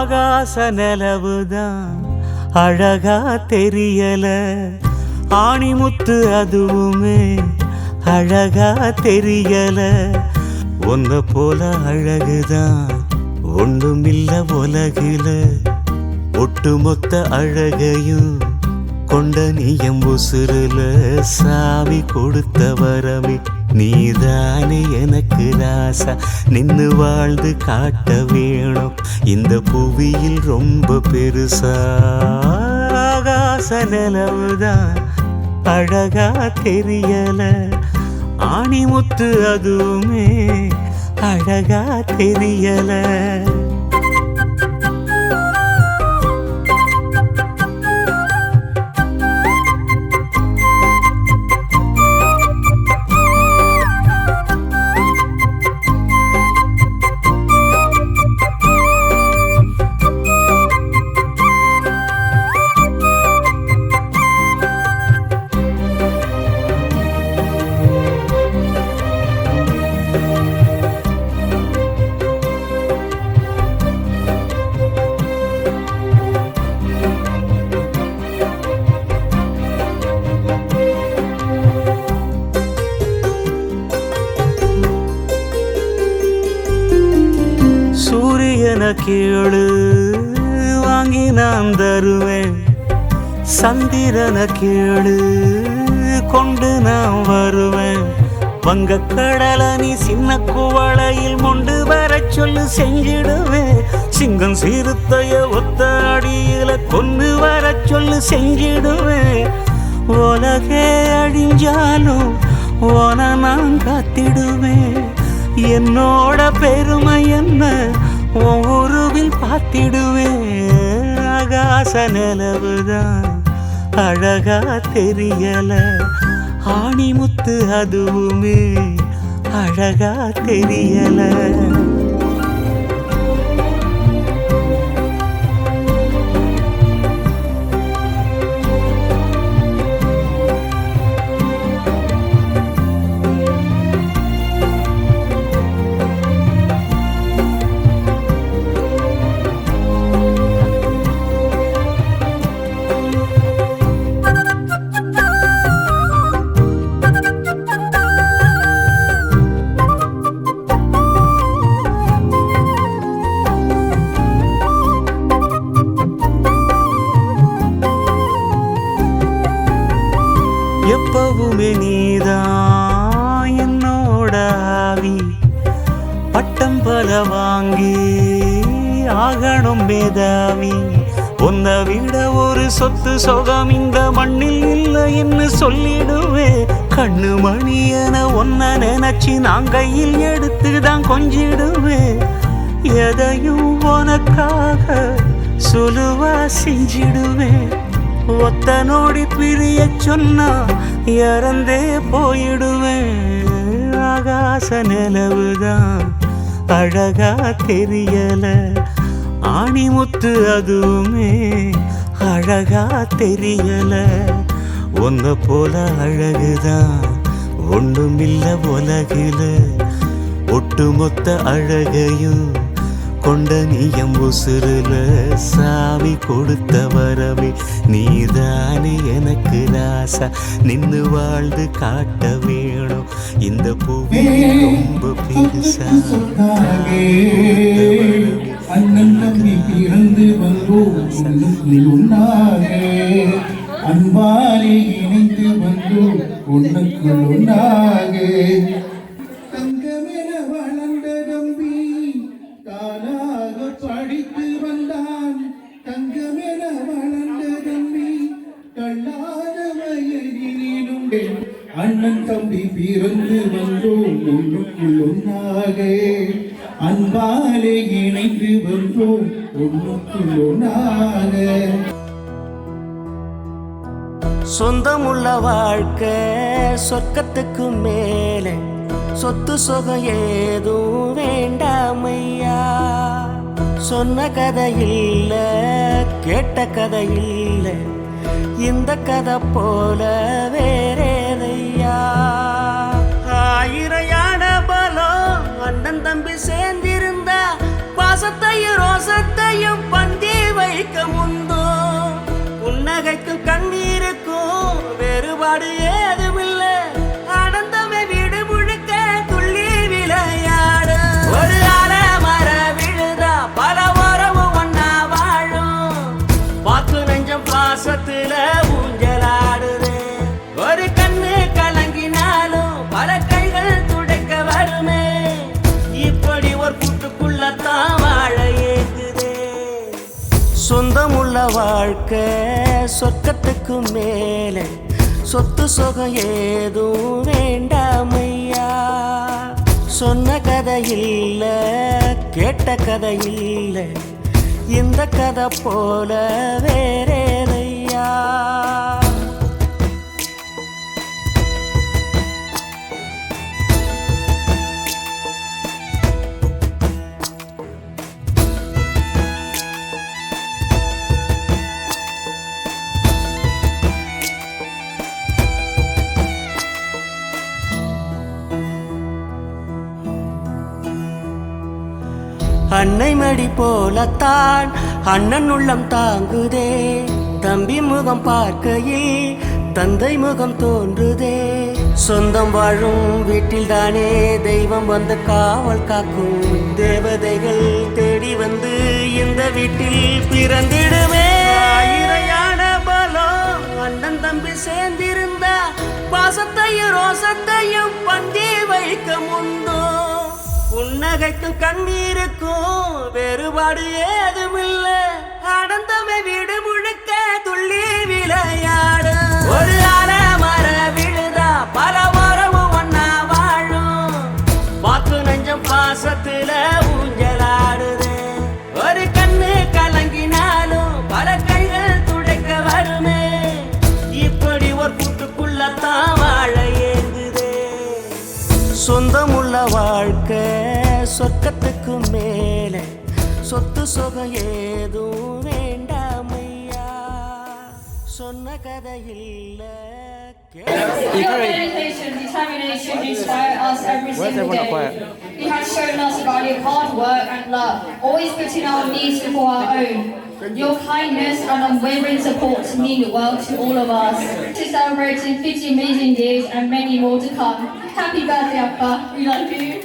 ஆகாச நிலவுதான் அழகா தெரியல, ஆணிமுத்து அதுவுமே அழகா தெரியல. ஒன்ன போல அழகுதான் ஒண்ணுமில்ல உலகில, ஒட்டுமொத்த அழகையும் கொண்ட நீயம் உசுருல. சாமி கொடுத்த வரமே நீதானே எனக்கு ராசா, நின்னு வாழ்ந்து காட்ட வேணும் இந்த புவியில் ரொம்ப பெருசா. ஆகாச நிலவுதான் அழகா தெரியல, ஆணிமுத்து அதுவுமே அழகா தெரியல. சூரியன கேளு வாங்கி நான் தருவேன், சந்திரன கேளு கொண்டு நான் வருவேன். வங்கக்கடல நீ சின்ன குவளையில் மொண்டு வர சொல்லு செஞ்சிடுவேன். சிங்கம் சிறுத்தைய ஒத்த அடியில கொண்டு வர சொல்லு செஞ்சிடுவேன். உலகே அழிஞ்சாலும் உன நான் காத்திடுவேன். என்னோட பெருமை என்ன உருவில் பார்த்திடுவேன். ஆகாச நிலவுதான் அழகா தெரியல, ஆணிமுத்து அதுவுமே அழகா தெரியல. எப்பவுமே நீதான் என்னோட ஆவி, பட்டம் பல வாங்கி ஆகணும் மேதாவி. உன்னை விட ஒரு சொத்து சொகம் இந்த மண்ணில் இல்லை என்று சொல்லிடுவேன். கண்ணு மணியன ஒன்ன நினைச்சு நான் கையில் எடுத்துதான் கொஞ்சிடுவேன். எதையும் உனக்காக சுலுவா செஞ்சிடுவேன். ஒத்த நோடி பிரிய சொன்னா இறந்தே போயிடுவேன். ஆகாச நிலவுதான் அழகா தெரியல, ஆணிமுத்து அதுவுமே அழகா தெரியல. ஒன்ன போல அழகுதான் ஒண்ணுமில்ல உலகில, ஒட்டுமொத்த அழகையும் கொண்ட நீயம் உசுருல. சாமி கொடுத்த வரமே நீதானே எனக்கு ராசா, நின்னு வாழ்ந்து காட்ட வேணும் இந்த புவி ரொம்ப பெருசா. அண்ணன் தம்பி பிறந்து வந்தோம் ஒன்னாகே, அன்பாலே இணைந்து வந்தோம் ஒன்னுக்குள் ஒன்னாகே. தங்கமென வளர்ந்த தம்பி தானாக படித்து வந்தான். தங்கமென வளர்ந்த தம்பி கண்ணாத வயதிலும் அண்ணன் தம்பி பிறந்து வந்தோம் ஒன்னுக்குள் ஒன்னாகே, அன்பாலே இணைந்து வந்தோம் ஒன்னுக்குள் ஒன்னாக. சொந்தமுள்ள வாழ்க்கை சொர்க்கத்துக்கு மேலே, சொத்து சொகம் ஏதும் வேண்டாமையா. சொன்ன கதை இல்ல கேட்ட கதை இல்ல, இந்த கதை போல வேறேதையா. ஆயிரையான பலம் அண்ணன் தம்பி சேர்ந்திருந்தா பாசத்தையும் ரோசத்தையும் வைக்கும் உண்டோ புன்னகைக்கும் கண்ணீருக்கும் வேறுபாடு ஏதுமில்லை ஆனந்தமே வீடு முழுக்க துள்ளி விளையாடு ஒரு அல மர விழுதா பல உறவும் ஒன்னா வாழும் வாக்கு நெஞ்சம் பாசத்துல ஊஞ்சலாடுது ஒரு கண்ணு கலங்கினாலும் பல கைகள் துடைக்க வருமே இப்படி ஒரு கூட்டுக்குள்ளத்தான் வாழ ஏங்குதே சொந்தமுள்ள வாழ்க்கை சொர்க்கத்துக்கு மேலே சொத்து சுகம் ஏதும் வேண்டாமையா சொன்ன கதை இல்ல கேட்ட கதை இல்ல இந்த கதை போல வேறேதையா அன்னை மடி போலத்தான் அண்ணன் உள்ளம் தாங்குதே தம்பி முகம் பார்க்கையில் தந்தை முகம் தோன்றுதே சொந்தம் வாழும் வீட்டில் தானே தெய்வம் வந்து காவல் காக்கும் தேவதைகள் தேடி வந்து இந்த வீட்டில் பிறந்திடுமே இறையான பலம் அண்ணன் தம்பி சேர்ந்திருந்தா பாசத்தையும் ரோசத்தையும் பந்தி வைக்க முந்தோ புன்னகைக்கும் கண்ணீருக்கும் வேறுபாடு ஏதுமில்லை ஆனந்தமே வீடு முழுக்க துள்ளி விளையாடு ஒரு அல மர விழுதா பல உறவும் ஒன்னா வாழும் வாக்கு நெஞ்சம் பாசத்துல ஊஞ்சலாடுது ஒரு கண்ணு கலங்கினாலும் பல கைகள் துடைக்க வருமே இப்படி ஒரு கூட்டுக்குள்ளத்தான் வாழ ஏங்குதே சொந்தமுள்ள வாழ்க்கை சொர்க்கத்துக்கு மேலே சொத்து சுகம் ஏதும் வேண்டாமையா சொன்ன கதை இல்ல Your dedication, determination inspire us every single day. You have shown us about your hard work and love, always putting our needs before our own. Your kindness and unwavering support mean the world to all of us. To celebrating 50 amazing years and many more to come. Happy birthday, Appa. We love you.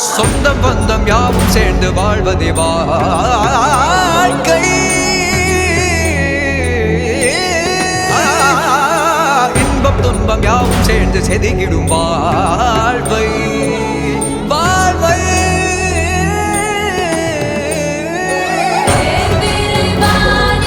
சொந்தம் பந்தம் யாவும் சேர்ந்து வாழ்வதே வாழ்க்கை. இன்பம் துன்பம் யாவும் சேர்ந்து செதுக்கிடும் வாழ்வை வாழ்வை. Everybody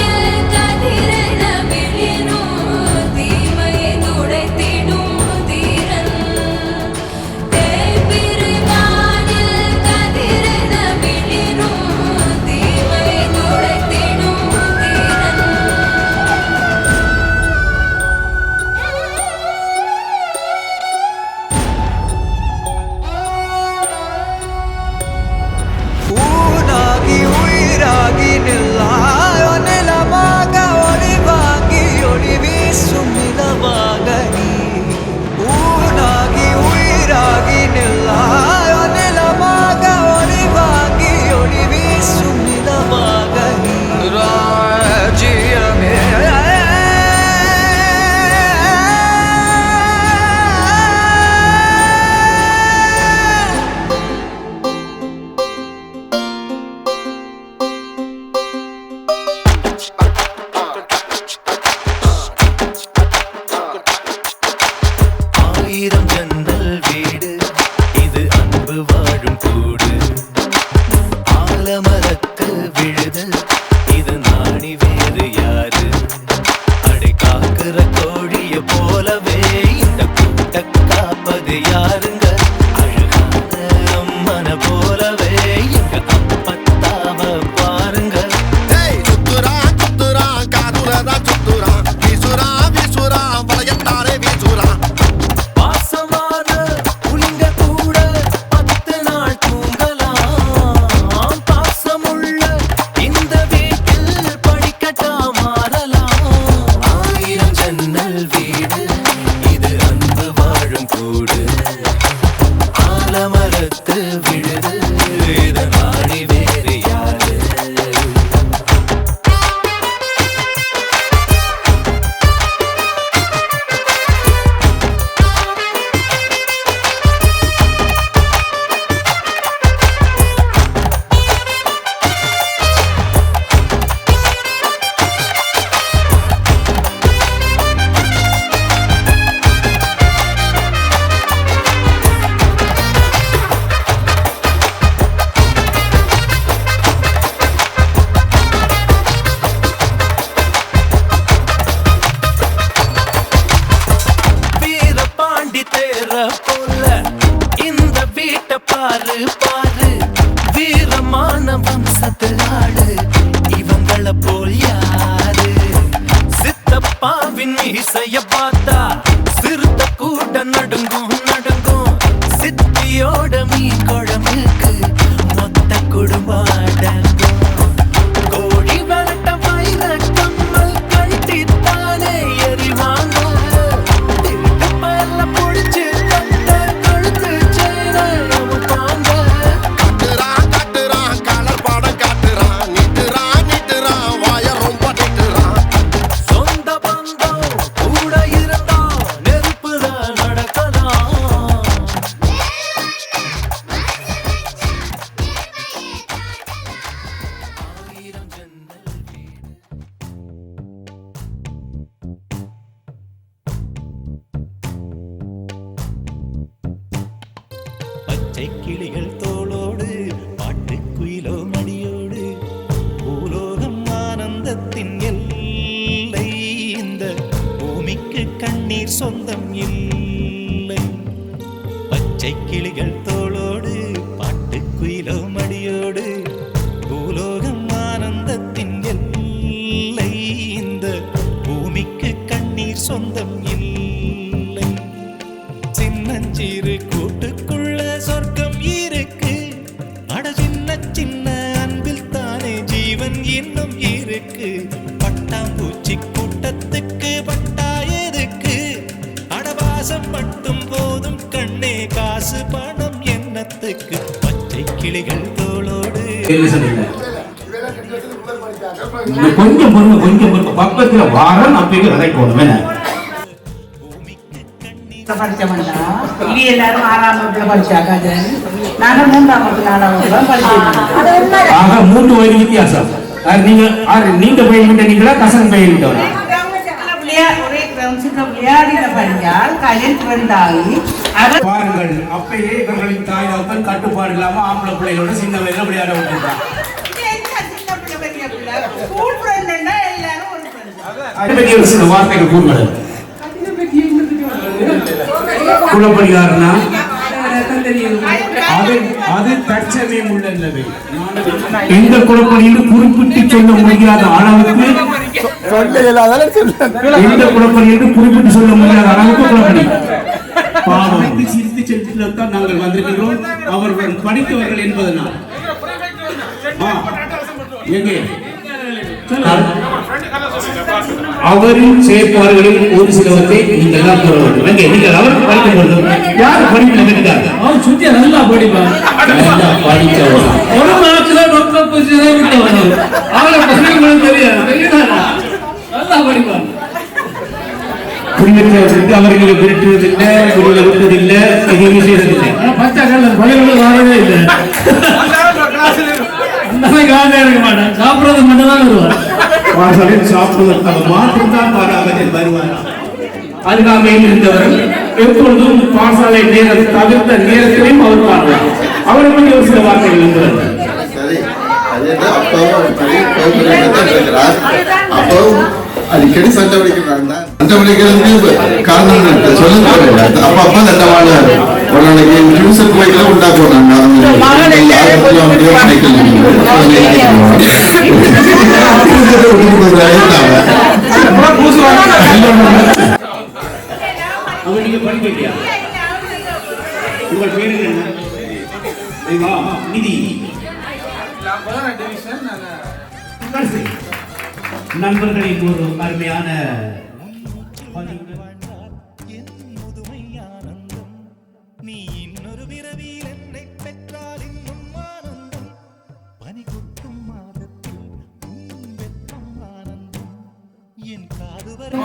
அப்பாவின் இசைய பார்த்தா சிறுத்த கூட நடுங்கும் நடுங்கும். சித்தியோட மீன் குழம்புக்கு மொத்த குடும்பம் அடங்கும். கோழி வரட்ட வயிற கம்மல் கழட்டித்தானே எறிவாங்க. திருட்டு பல்ல புடிச்சு தட்ட கழுத்து சேர அமுப்பாங்க. காட்டுறான் காட்டுறான் கலர் படம் காட்டுறான். நிட்டுறான் நிட்டுறான் வாய ரொம்ப நிட்டுறான். சொந்த பந்தம் கூட இருந்தா நெருப்புதான் நடக்கலாம். ஆயிரம் ஜன்னல் வீடு. பச்சை கிளிகள் தோளோடு பாட்டு குயிலோ மடியோடு பூலோகம் ஆனந்தத்தின் எல்லை. இந்த பூமிக்கு கண்ணீர் சொந்தம் இல்லை. பச்சை கிளிகள் தோளோடு பாட்டு குயிலோ மடியோடு பூலோகம் ஆனந்தத்தின் எல்லை. இந்த பூமிக்கு கண்ணீர் சொந்தம் இல்லை. சின்னஞ்சிறு கூட்டுக்குள்ள சொர்க்கம் இருக்கு. அட சின்ன சின்ன அன்பில் தானே ஜீவன் இன்னும் இருக்கு. பட்டாம்பூச்சி கூட்டத்துக்கு பட்டா எதுக்கு? அடவாசம் மட்டும் போதும் கண்ணே, காசு பணம் என்னத்துக்கு? பச்சை கிளிகள் தோளோடு. கொஞ்சம் பொறுமை பக்கத்துல வாரம் அப்படி அதை போடுவேன். படிச்சவன்டா இது எல்லாரும் 6ஆம் வகுப்புல படிச்சாங்க. நாங்க 3ஆம் வகுப்பு 4ஆம் வகுப்புல படிச்சோம். ஆக 3 வயது வித்தியாசம். நீங்க பயில்கிட்டீங்களா கசன் பயில்கிட்டவரா? பாருங்கள், அப்பயே இவர்களின் தாய் தகப்பன் கட்டுப்பாடு இல்லாம ஆம்பளை பிள்ளைகளோட சின்ன வயதுல விளையாட விட்டுருக்காங்க. சில வார்த்தைகள் கூறுங்கள். குலப்படிகாரனா அது தற்சமயம் உள்ளது. எந்த குலப்படியில் குறிப்பிட்டு சொல்ல முடியாத அளவுக்கு எந்த குலப்படி என்று குறிப்பிட்டு சொல்ல முடியாத அளவுக்கு குலப்படி பாவம் சிரித்து செலுத்தில்தான் நாங்கள் வந்திருக்கிறோம். அவர்கள் படித்தவர்கள் என்பதனால் எங்கே அவரின் செயற்பாடுகளில் ஒரு சிலவற்றை நீங்கள் எல்லாம் கூற வேண்டும். எங்கே நீங்கள் அவருக்கு படிக்கும் பொழுது யார் படிப்பில் இருக்கிறார்? அவர் சுத்தியா நல்லா படிப்பார். நல்லா படித்தவர் ஒரு நாட்டுல ரொம்ப அவரை பசங்களுக்கு தெரியாது. நல்லா படிப்பார். புரிவித்தவர்களுக்கு அவர்களை விரட்டுவதில்லை, புரிய விட்டதில்லை, எதுவுமே செய்வதில்லை. பச்சை கல்ல பயிர்கள் வாழவே இல்லை. சாப்பிடுறது மட்டும்தான் வருவார். வாசலில் சாப்பிடுவதற்காக மாற்றும்தான் வாராகத்தில் வருவார். அருகாமையில் இருந்தவர்கள் எப்பொழுதும் பாசாலை நேரம் தவிர்த்த நேரத்திலையும் அவர் பார்ப்பார். அவருக்கு ஒரு சில வார்த்தைகள் இருக்கிறார். அடிக்கடி சண்டை பிடிக்கிறாங்க. சண்டை பிடிக்கிறதுக்கு காரணம் சொல்லுங்க. அப்ப அப்பா சண்டை ஒரு நாளைக்கு டியூஷன் போய்க்கலாம் உண்டா போனாங்க. நீங்க படிக்க உங்கள் பேரு என்ன? நிதி. நண்பர்களின் ஒரு அருமையான நீ இன்னொரு விரவியில் என்னை பெற்றால் இன்னும் ஆனந்தம். பனி கொட்டும் மாதத்தில் வெப்பம் ஆனந்தம். என் காது வரை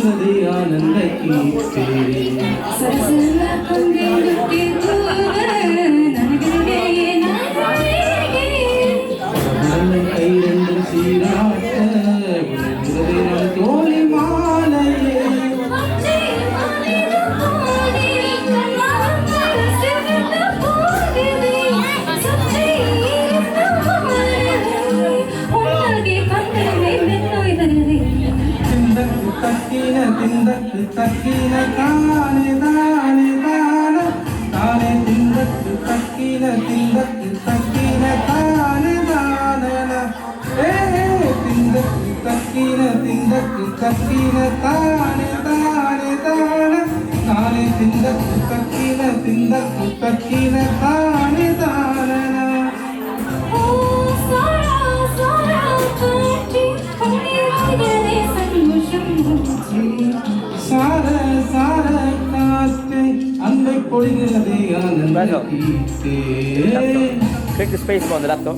பொழிகிறதே ஆனந்த கீர்த்தே கை ரெண்டும் சீராட்ட விழுகிறதே நம் தோழி மாலையே திந்தக்கு தக்கின தானே தானே தான தானே திந்தக்கு தக்கின தானே தானன ஏ திந்தக்கு தக்கின தானே தானே தான தானே திந்தக்கு தக்கின தானே தானன சார சார காத்தே அன்பை பொழிகிறதே ஆனந்த கீர்த்தே Click the space bar on the laptop.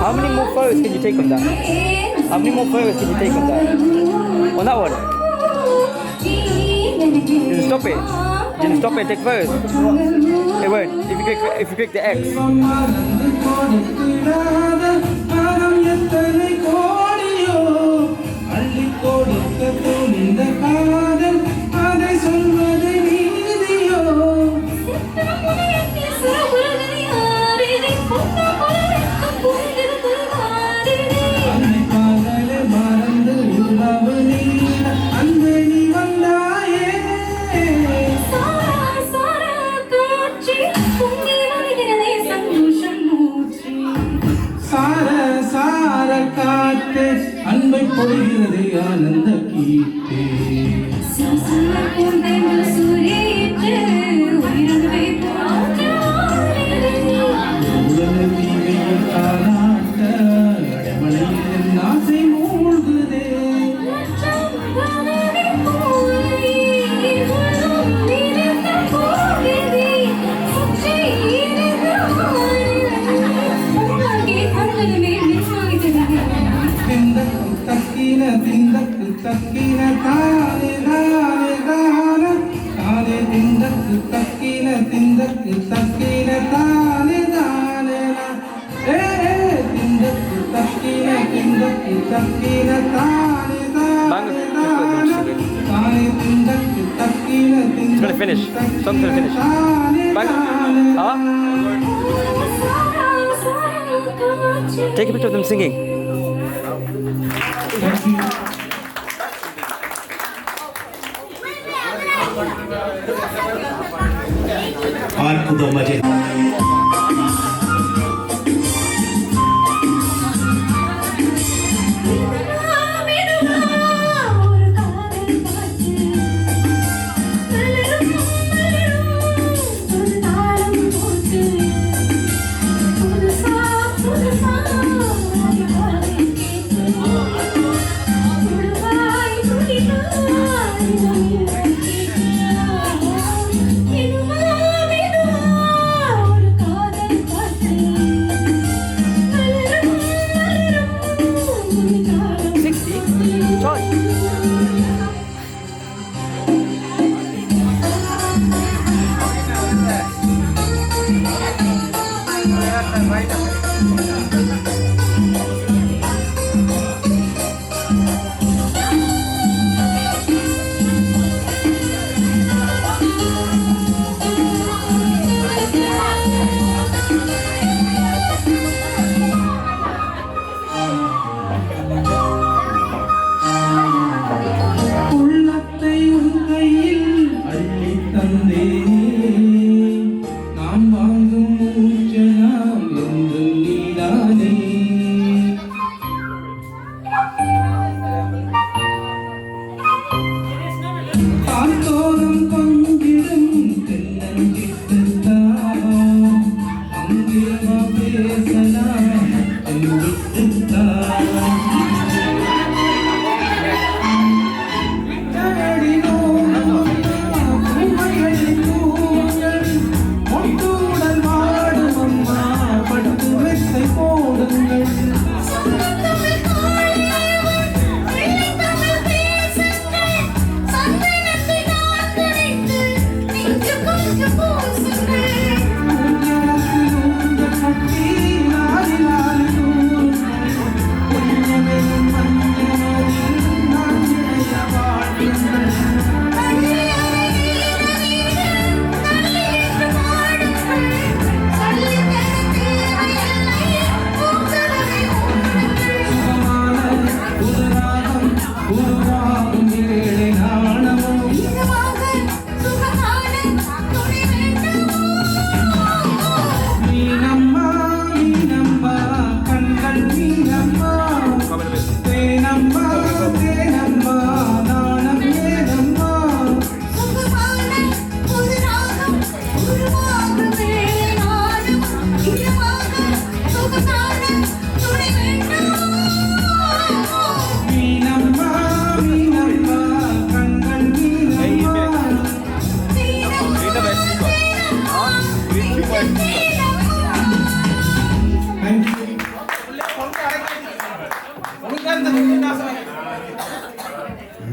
How many more photos can you take on that? How many more photos can you take on that? On that one? Just stop it. Just stop it and take photos. It won't. If you click the X. அன்பை பொழிகிறதே ஆனந்த கீர்த்தே அடமலையில் ஆசை மூழ்குதே திந்தக்கு தக்கின தானே தானே தான தானே திந்தக்கு தக்கின தானே தானே ஏ திந்தக்கு தக்கின தானே தானே தானே திந்தக்கு தக்கின It's gonna finish. Song's gonna finish. Bang. Take a picture of them singing. அற்புதம் அஜய் நாம் வாங்கும் மூச்சனாம் என்று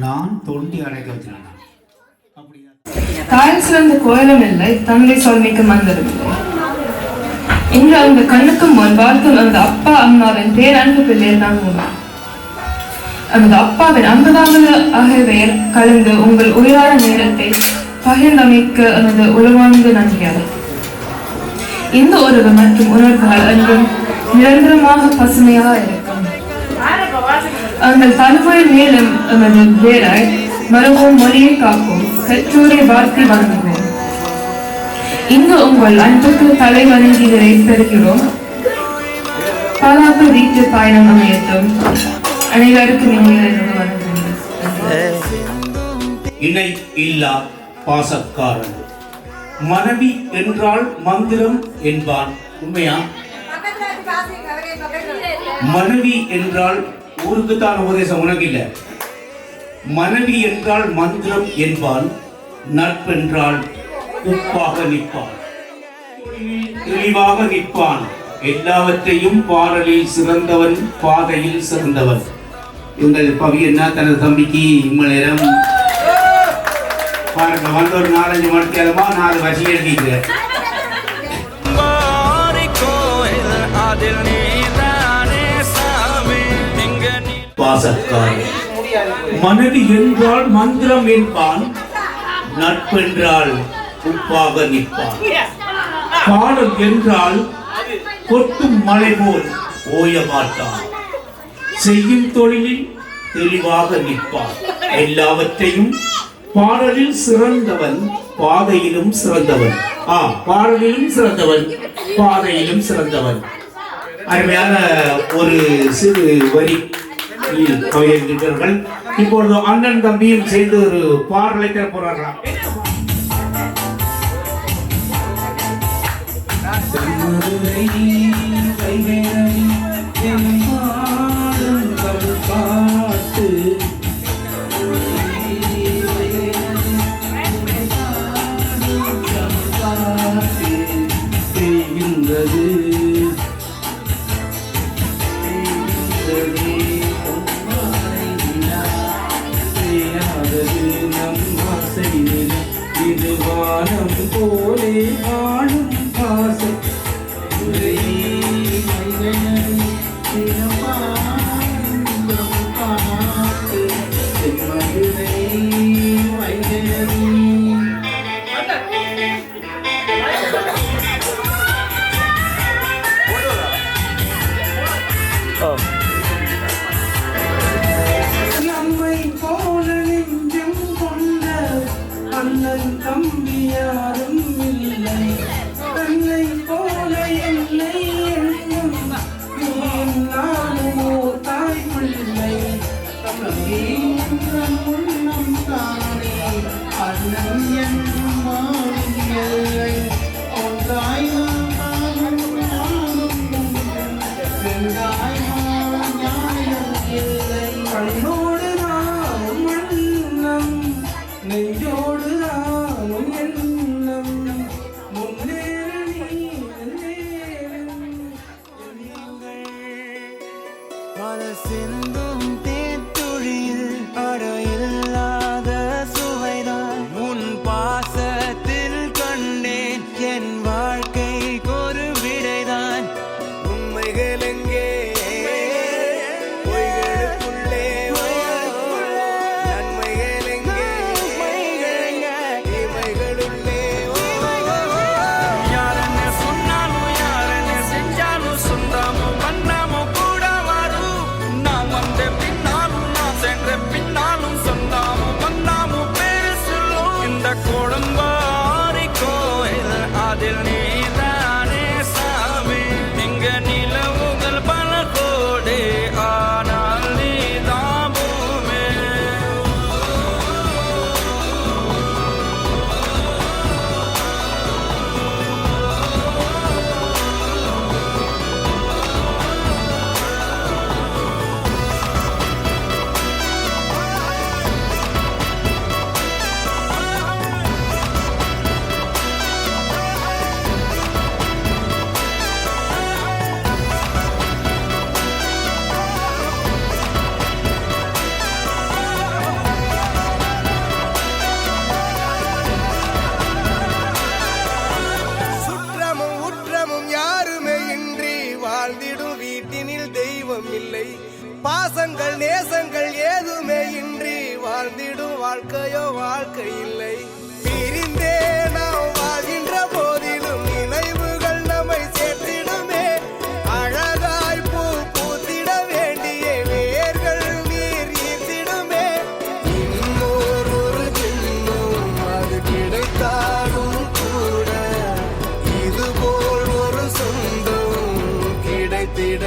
நான் தொண்டி அடைக்க வச்சிருந்தேன். தாய் சிறந்த கோயிலும் இல்லை, தந்தை சொல்மிக்க மந்திரம் இல்லை. இன்று அவங்க கண்ணுக்கு முன் வாழ்க்கும் அந்த அப்பா அம்மாவின் பேரன்பு பிள்ளையில் நான் உணர்ந்தேன். அந்த அப்பாவின் 50வது ஆகியவையில் கலந்து உங்கள் உயிரான நேரத்தை பகிர்ந்தமைக்க எனது உளவார்ந்த நன்றியாளர். இந்த உறவு மற்றும் உணர்வுகள் என்றும் நிரந்தரமாக பசுமையாக இருக்கும். எங்கள் தலைமுறை மேலும் எமது வேராய் மரபும் மொழியை காக்கும் பெற்றோரை வாழ்க்கை வழங்குவோம். இங்கு உங்கள் அன்புக்கு தலை வணங்குகிறதை பெறுகிறோம். பாலாப்பு வீட்டு பயணம் அமையட்டும். அனைவருக்கும் இணை இல்லா பாசக்காரன். மனைவி என்றால் மந்திரம் என்பான். உண்மையா? மனைவி என்றால் ஊருக்குத்தான் உபதேசம், உனக்கு இல்ல. மனைவி என்றால் மந்திரம் என்பான். நட்பென்றால் உப்பாக நிற்பான், தெளிவாக நிற்பான். எல்லாவற்றையும் பாடலில் சிறந்தவன், பாதையில் சிறந்தவன். எங்கள் பவி என்ன தனது தம்பிக்கு இம்மநேரம் பாருங்க வந்து ஒரு 4-5 மணிக்காலமா 4 வசி எழுதிக்கிறேன். பாசக்காரன். மனைவி என்றால் மந்திரம் என்பான். நட்பென்றால் உப்பாக நிற்பான். பாடல் என்றால் கொட்டும் மழை போல் ஓய மாட்டான். செய்யும் தொழிலில் தெளிவாக நிற்பான். எல்லாவற்றையும் பாடலில் சிறந்தவன், பாதையிலும் சிறந்தவன். பாடலிலும் சிறந்தவன், பாதையிலும் சிறந்தவன். அருமையான ஒரு சிறு வரி கவிஞர்கள். இப்பொழுது அண்ணன் தம்பியும் சேர்ந்து ஒரு பாடலை தர போறார்களா? இது வானம் போலே வாழும் பாசம். தெய்வம் இல்லை. பாசங்கள் நேசங்கள் ஏதுமே இன்றி வாழ்ந்திடும் வாழ்க்கையோ வாழ்க்கை இல்லை. பிரிந்தே நாம் வாழ்கின்ற போதிலும் நினைவுகள் நம்மை சேர்த்திடுமே. அழகாய் பூ பூத்திட வேண்டிய வேர்கள் நீர் ஈர்த்திடுமே. இன்னொரு ஜென்மம் அது கிடைத்தாலும் கூட இதுபோல் ஒரு சொந்தம் கிடைத்திட